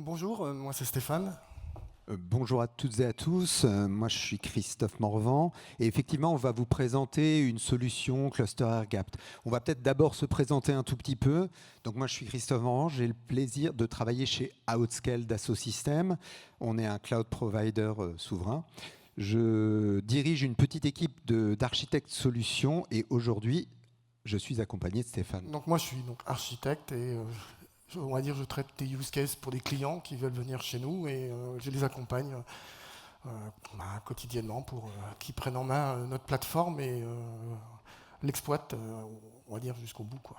Bonjour, moi c'est Stéphane. Bonjour à toutes et à tous, moi je suis Christophe Morvan et effectivement on va vous présenter une solution Cluster Airgap. On va peut-être d'abord se présenter un tout petit peu. Donc moi je suis Christophe Morvan, j'ai le plaisir de travailler chez Outscale Dassault Systèmes. On est un cloud provider souverain. Je dirige une petite équipe d'architectes solutions et aujourd'hui je suis accompagné de Stéphane. Donc moi je suis donc architecte et on va dire je traite des use cases pour des clients qui veulent venir chez nous et je les accompagne quotidiennement pour qu'ils prennent en main notre plateforme et l'exploitent, on va dire jusqu'au bout, quoi.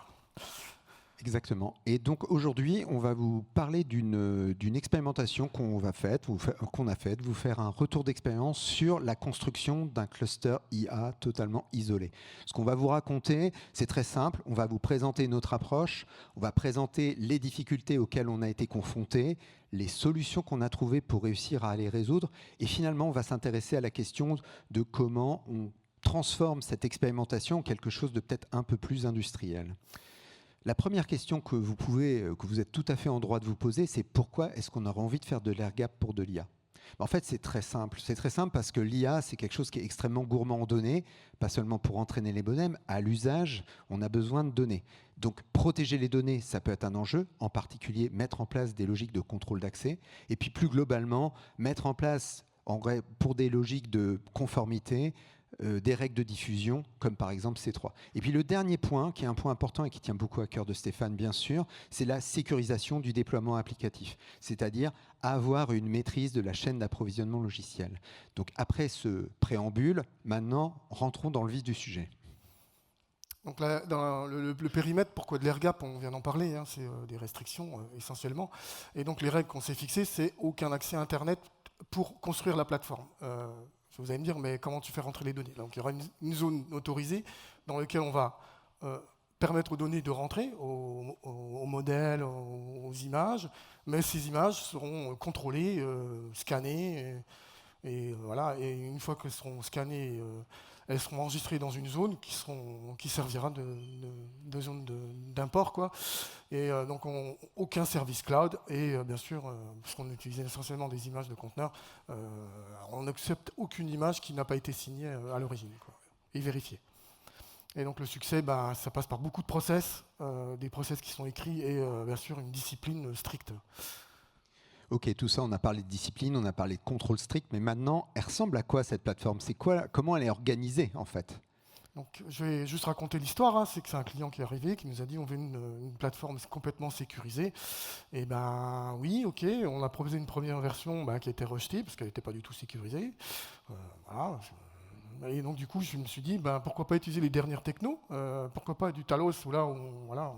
Exactement. Et donc aujourd'hui, on va vous parler d'une expérimentation qu'on a faite, vous faire un retour d'expérience sur la construction d'un cluster IA totalement isolé. Ce qu'on va vous raconter, c'est très simple. On va vous présenter notre approche, on va présenter les difficultés auxquelles on a été confronté, les solutions qu'on a trouvées pour réussir à les résoudre, et finalement, on va s'intéresser à la question de comment on transforme cette expérimentation en quelque chose de peut-être un peu plus industriel. La première question que vous êtes tout à fait en droit de vous poser, c'est pourquoi est-ce qu'on aurait envie de faire de l'airgap pour de l'IA? En fait, c'est très simple. C'est très simple parce que l'IA, c'est quelque chose qui est extrêmement gourmand en données, pas seulement pour entraîner les bonhommes. À l'usage, on a besoin de données. Donc, protéger les données, ça peut être un enjeu, en particulier mettre en place des logiques de contrôle d'accès. Et puis, plus globalement, mettre en place, pour des logiques de conformité, des règles de diffusion, comme par exemple C3. Et puis le dernier point, qui est un point important et qui tient beaucoup à cœur de Stéphane, bien sûr, c'est la sécurisation du déploiement applicatif, c'est-à-dire avoir une maîtrise de la chaîne d'approvisionnement logiciel. Donc après ce préambule, maintenant, rentrons dans le vif du sujet. Donc là, dans le périmètre, pourquoi de l'airgap, on vient d'en parler, hein, c'est des restrictions essentiellement. Et donc les règles qu'on s'est fixées, c'est aucun accès à Internet pour construire la plateforme. Vous allez me dire, mais comment tu fais rentrer les données? Donc il y aura une zone autorisée dans laquelle on va permettre aux données de rentrer, aux modèles, aux images, mais ces images seront contrôlées, scannées, et voilà. Et une fois qu'elles seront scannées, elles seront enregistrées dans une zone qui servira de zone d'import, quoi. Et donc aucun service cloud et bien sûr, puisqu'on utilisait essentiellement des images de conteneurs, on n'accepte aucune image qui n'a pas été signée à l'origine, quoi, et vérifiée. Et donc le succès, ça passe par beaucoup de process, des process qui sont écrits et bien sûr une discipline stricte. Ok, tout ça, on a parlé de discipline, on a parlé de contrôle strict, mais maintenant, elle ressemble à quoi cette plateforme? Comment elle est organisée en fait? Donc, je vais juste raconter l'histoire, hein. C'est que c'est un client qui est arrivé, qui nous a dit on veut une plateforme complètement sécurisée. Et ben oui, ok, on a proposé une première version qui a été rejetée parce qu'elle n'était pas du tout sécurisée. Voilà. Et donc du coup, je me suis dit pourquoi pas utiliser les dernières technos, pourquoi pas du Talos ou là, voilà.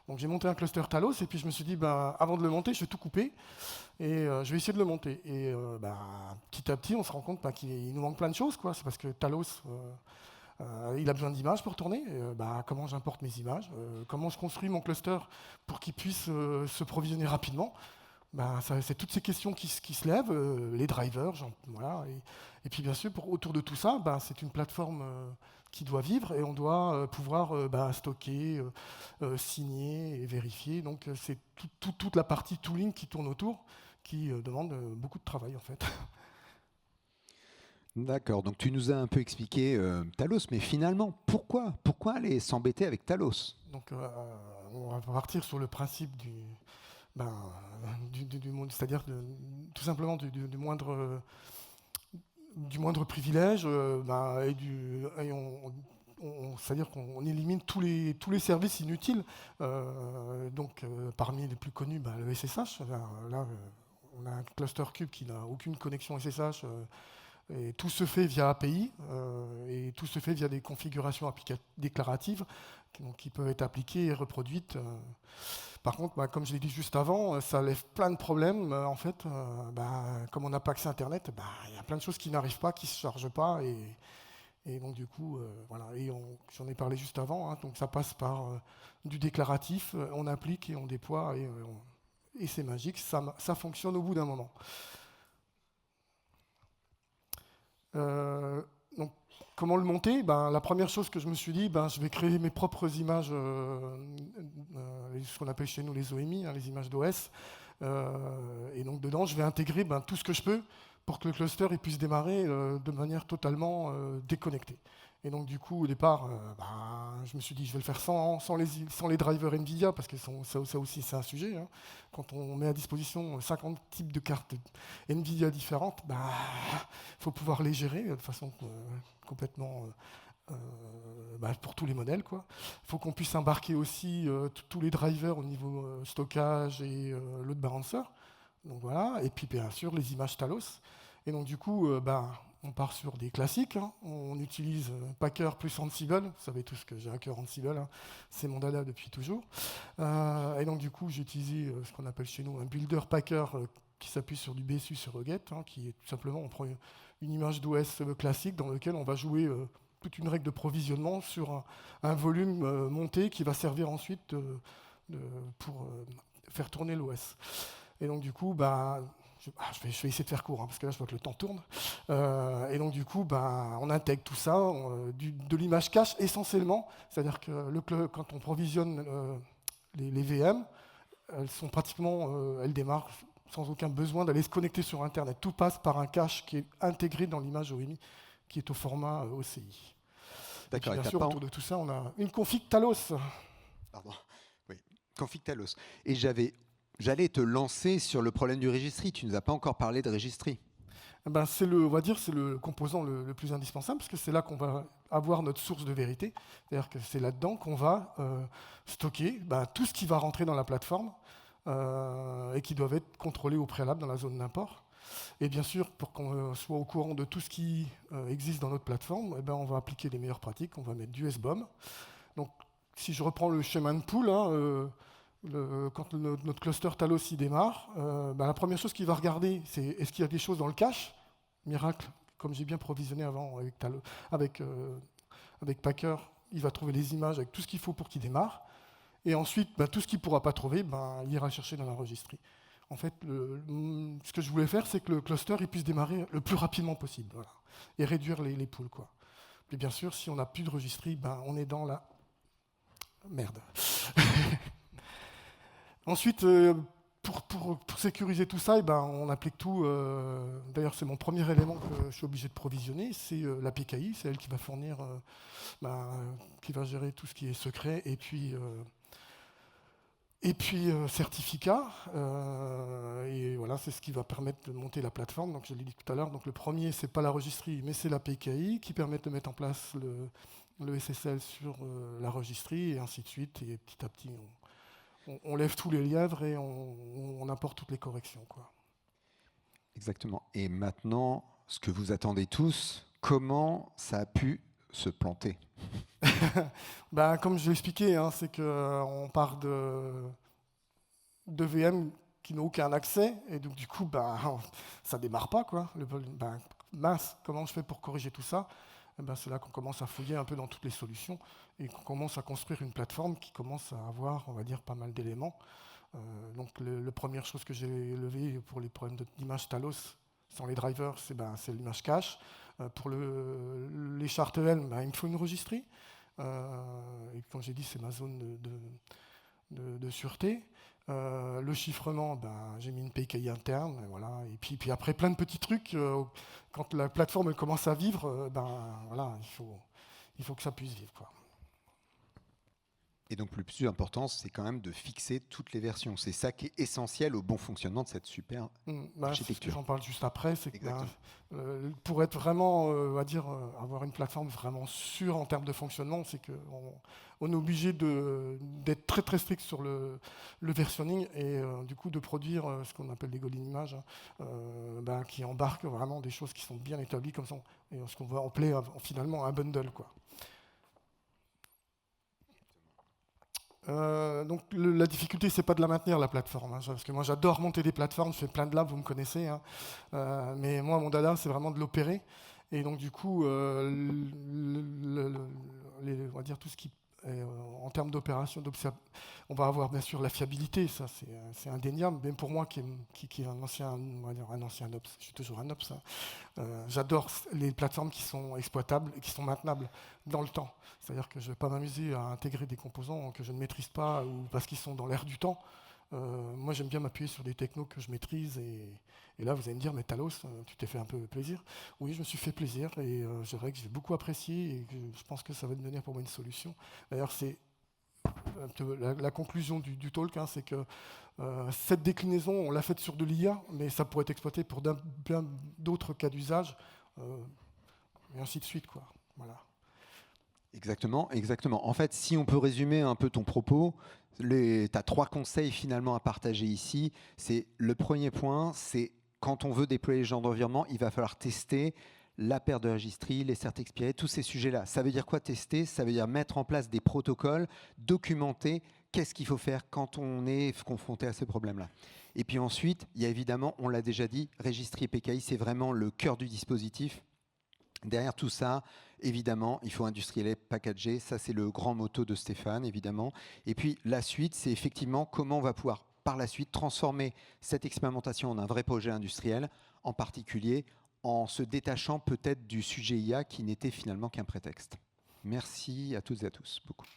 Donc j'ai monté un cluster Talos et puis je me suis dit avant de le monter, je vais tout couper et je vais essayer de le monter. Et petit à petit, on se rend compte qu'il nous manque plein de choses, quoi. C'est parce que Talos il a besoin d'images pour tourner. Comment j'importe mes images? Comment je construis mon cluster pour qu'il puisse se provisionner rapidement? C'est toutes ces questions qui se lèvent, les drivers, voilà. Et puis bien sûr, autour de tout ça, c'est une plateforme qui doit vivre et on doit pouvoir stocker, signer et vérifier. Donc c'est toute la partie tooling qui tourne autour qui demande beaucoup de travail en fait. D'accord, donc tu nous as un peu expliqué Talos, mais finalement, pourquoi aller s'embêter avec Talos? Donc on va partir sur le principe du monde, c'est-à-dire tout simplement du moindre privilège, c'est-à-dire qu'on élimine tous les services inutiles. Parmi les plus connus, le SSH. Là, on a un cluster cube qui n'a aucune connexion SSH. Et tout se fait via API et tout se fait via des configurations déclaratives qui peuvent être appliquées et reproduites. Par contre, comme je l'ai dit juste avant, ça lève plein de problèmes. En fait, comme on n'a pas accès à Internet, il y a plein de choses qui n'arrivent pas, qui ne se chargent pas. Et donc du coup, voilà. Et j'en ai parlé juste avant. Hein, donc ça passe par du déclaratif, on applique et on déploie et c'est magique. Ça fonctionne au bout d'un moment. Donc, comment le monter? La première chose que je me suis dit, je vais créer mes propres images, ce qu'on appelle chez nous les OMI, hein, les images d'OS. Et donc dedans, je vais intégrer tout ce que je peux pour que le cluster il puisse démarrer de manière totalement déconnectée. Et donc du coup, au départ, je me suis dit, je vais le faire sans les drivers NVIDIA, parce que ça aussi, c'est un sujet. Hein. Quand on met à disposition 50 types de cartes NVIDIA différentes, il faut pouvoir les gérer de façon complètement... pour tous les modèles. Il faut qu'on puisse embarquer aussi tous les drivers au niveau stockage et load balancer. Donc voilà. Et puis bien sûr les images Talos. Et donc du coup, on part sur des classiques. Hein. On utilise Packer plus Ansible. Vous savez tous que j'ai un cœur Ansible. Hein. C'est mon dada depuis toujours. Et donc du coup, j'ai utilisé ce qu'on appelle chez nous un builder Packer qui s'appuie sur du BSU sur Ruget, qui est tout simplement, on prend une image d'OS classique dans laquelle on va jouer toute une règle de provisionnement sur un volume monté qui va servir ensuite pour faire tourner l'OS. Et donc du coup, je vais essayer de faire court, parce que là je vois que le temps tourne. Et donc du coup, on intègre tout ça, de l'image cache essentiellement, c'est-à-dire que quand on provisionne les VM, elles sont pratiquement, elles démarrent sans aucun besoin d'aller se connecter sur Internet. Tout passe par un cache qui est intégré dans l'image OMI, qui est au format OCI. D'accord. Et bien sûr, autour de tout ça, on a une config Talos. Pardon. Oui, config Talos. Et j'allais te lancer sur le problème du registry. Tu ne nous as pas encore parlé de registry. C'est le composant le plus indispensable, parce que c'est là qu'on va avoir notre source de vérité. C'est-à-dire que c'est là-dedans qu'on va stocker tout ce qui va rentrer dans la plateforme et qui doivent être contrôlés au préalable dans la zone d'import. Et bien sûr, pour qu'on soit au courant de tout ce qui existe dans notre plateforme, on va appliquer les meilleures pratiques. On va mettre du SBOM. Donc, si je reprends le schéma de pool, quand notre cluster Talos y démarre, la première chose qu'il va regarder, c'est est-ce qu'il y a des choses dans le cache. Miracle, comme j'ai bien provisionné avant avec Packer, il va trouver les images avec tout ce qu'il faut pour qu'il démarre. Et ensuite, tout ce qu'il ne pourra pas trouver, il ira chercher dans la registry. En fait, ce que je voulais faire, c'est que le cluster il puisse démarrer le plus rapidement possible, voilà, et réduire les pools. Et bien sûr, si on n'a plus de registry, on est dans la merde. Ensuite, pour sécuriser tout ça, on applique tout. D'ailleurs, c'est mon premier élément que je suis obligé de provisionner, c'est la PKI, c'est elle qui va fournir, qui va gérer tout ce qui est secret, et puis certificat. Et voilà, c'est ce qui va permettre de monter la plateforme. Donc, je l'ai dit tout à l'heure. Donc, le premier, c'est pas la registry, mais c'est la PKI qui permet de mettre en place le SSL sur la registry, et ainsi de suite. Et petit à petit, on lève tous les lièvres et on apporte toutes les corrections. Exactement. Et maintenant, ce que vous attendez tous, comment ça a pu se planter? Comme je l'ai expliqué, c'est qu'on part de VM qui n'ont aucun accès, et donc du coup, ça démarre pas. Mince, comment je fais pour corriger tout ça? C'est là qu'on commence à fouiller un peu dans toutes les solutions et qu'on commence à construire une plateforme qui commence à avoir, on va dire, pas mal d'éléments. Donc, la première chose que j'ai levée pour les problèmes d'image Talos, sans les drivers, c'est l'image cache. Pour les chartl, il me faut une registry. Et comme j'ai dit, c'est ma zone de sûreté. Le chiffrement, j'ai mis une PKI interne, et voilà. Et puis après, plein de petits trucs. Quand la plateforme commence à vivre, voilà, il faut que ça puisse vivre. Et donc, le plus important, c'est quand même de fixer toutes les versions. C'est ça qui est essentiel au bon fonctionnement de cette super architecture. J'en parle juste après. C'est que, pour être vraiment, on va dire, avoir une plateforme vraiment sûre en termes de fonctionnement, c'est qu'on est obligé d'être très très strict sur le versionning et du coup de produire ce qu'on appelle des golden images, qui embarquent vraiment des choses qui sont bien établies comme ça, et ce qu'on va appeler finalement un bundle, Donc la difficulté, c'est pas de la maintenir, la plateforme, parce que moi j'adore monter des plateformes, je fais plein de labs, vous me connaissez, mais moi mon dada c'est vraiment de l'opérer, et donc du coup on va dire tout ce qui en termes d'opération, on va avoir bien sûr la fiabilité, ça c'est indéniable, même pour moi qui est un ancien, on va dire un ancien ops, je suis toujours un ops, j'adore les plateformes qui sont exploitables et qui sont maintenables dans le temps. C'est-à-dire que je ne vais pas m'amuser à intégrer des composants que je ne maîtrise pas ou parce qu'ils sont dans l'air du temps. Moi, j'aime bien m'appuyer sur des technos que je maîtrise. Et là, vous allez me dire, mais Talos, tu t'es fait un peu plaisir. Oui, je me suis fait plaisir. Et je dirais que j'ai beaucoup apprécié. Et que je pense que ça va devenir pour moi une solution. D'ailleurs, c'est la conclusion du talk, hein, c'est que cette déclinaison, on l'a faite sur de l'IA, mais ça pourrait être exploité pour plein d'autres cas d'usage, et ainsi de suite, quoi. Voilà. Exactement, exactement. En fait, si on peut résumer un peu ton propos, tu as 3 conseils finalement à partager ici. C'est le premier point, c'est quand on veut déployer ce genre d'environnement, il va falloir tester la paire de registries, les certes expirés, tous ces sujets-là. Ça veut dire quoi tester? Ça veut dire mettre en place des protocoles, documenter qu'est-ce qu'il faut faire quand on est confronté à ce problème-là. Et puis ensuite, il y a évidemment, on l'a déjà dit, registry et PKI, c'est vraiment le cœur du dispositif. Derrière tout ça, évidemment, il faut industrialiser, packager. Ça, c'est le grand motto de Stéphane, évidemment. Et puis, la suite, c'est effectivement comment on va pouvoir, par la suite, transformer cette expérimentation en un vrai projet industriel, en particulier en se détachant peut-être du sujet IA qui n'était finalement qu'un prétexte. Merci à toutes et à tous. Beaucoup.